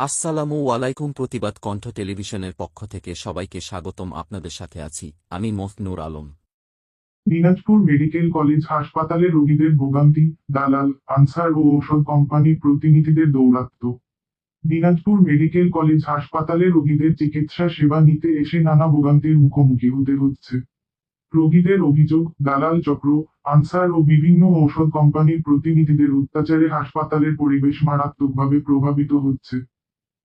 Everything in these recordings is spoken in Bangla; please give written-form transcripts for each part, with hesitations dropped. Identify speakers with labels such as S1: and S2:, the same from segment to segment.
S1: আসসালামু আলাইকুম। প্রতিবাদ কণ্ঠ টেলিভিশনের পক্ষ থেকে সবাইকে স্বাগতম। আপনাদের সাথে আছি আমি মফনুর আলম।
S2: দিনাজপুর মেডিকেল কলেজ হাসপাতালে রোগীদের ভোগান্তি, দালাল, আনসার ও ঔষধ কোম্পানির প্রতিনিধিদের দৌরাত্ম্য। দিনাজপুর মেডিকেল কলেজ হাসপাতালে রোগীদের চিকিৎসা সেবা নিতে এসে নানা ভোগান্তির মুখোমুখি হতে হচ্ছে। রোগীদের অভিযোগ, দালাল চক্র, আনসার ও বিভিন্ন ঔষধ কোম্পানির প্রতিনিধিদের অত্যাচারে হাসপাতালের পরিবেশ মারাত্মকভাবে প্রভাবিত হচ্ছে।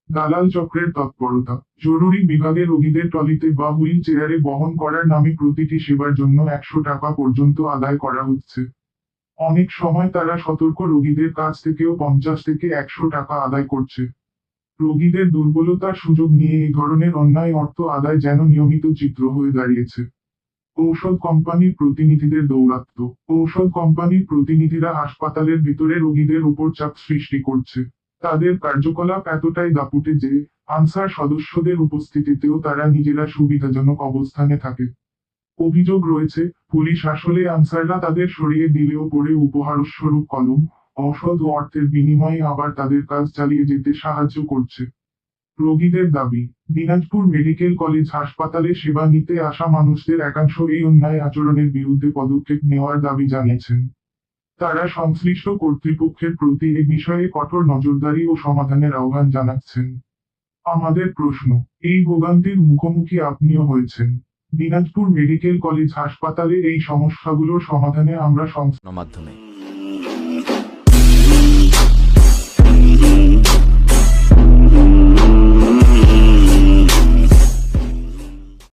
S2: দালাল চক্রের তৎপরতা, জরুরি বিভাগে রোগীদের ট্রলিতে বা হুইল চেয়ারে বহন করার নামে প্রতিটি সেবার জন্য 100 টাকা পর্যন্ত আদায় করা হচ্ছে। অনেক সময় তারা সতর্ক রোগীদের কাছ থেকেও 50 থেকে 100 টাকা আদায় করছে। রোগীদের দুর্বলতার সুযোগ নিয়ে এই ধরনের অন্যায় অর্থ আদায় যেন নিয়মিত চিত্র হয়ে দাঁড়িয়েছে। ঔষধ কোম্পানির প্রতিনিধিদের দৌরাত্ম্য, ঔষধ কোম্পানির প্রতিনিধিরা হাসপাতালের ভিতরে রোগীদের উপর চাপ সৃষ্টি করছে। তাদের কার্যকলাপ এতটাই দাপুটে যে আনসার সদস্যদের উপস্থিতিতেও তারা নিজেরা সুবিধাজনক অবস্থানে থাকে। অভিযোগ রয়েছে, পুলিশ আসলে আনসাররা তাদের সরিয়ে দিলেও পরে উপহারস্বরূপ কলম, ঔষধ ও অর্থের বিনিময়ে আবার তাদের কাজ চালিয়ে যেতে সাহায্য করছে। রোগীদের দাবি, দিনাজপুর মেডিকেল কলেজ হাসপাতালে সেবা নিতে আসা মানুষদের একাংশ এই অন্যায় আচরণের বিরুদ্ধে পদক্ষেপ নেওয়ার দাবি জানিয়েছেন। তারা সংশ্লিষ্ট কর্তৃপক্ষের প্রতি এ বিষয়ে কঠোর নজরদারি ও সমাধানের আহ্বান জানাচ্ছেন। আমাদের প্রশ্ন, এই ভোগান্তির মুখোমুখি আপনিও হয়েছেন। দিনাজপুর মেডিকেল কলেজ হাসপাতালে এই সমস্যাগুলোর সমাধানে আমরা
S1: মাধ্যমে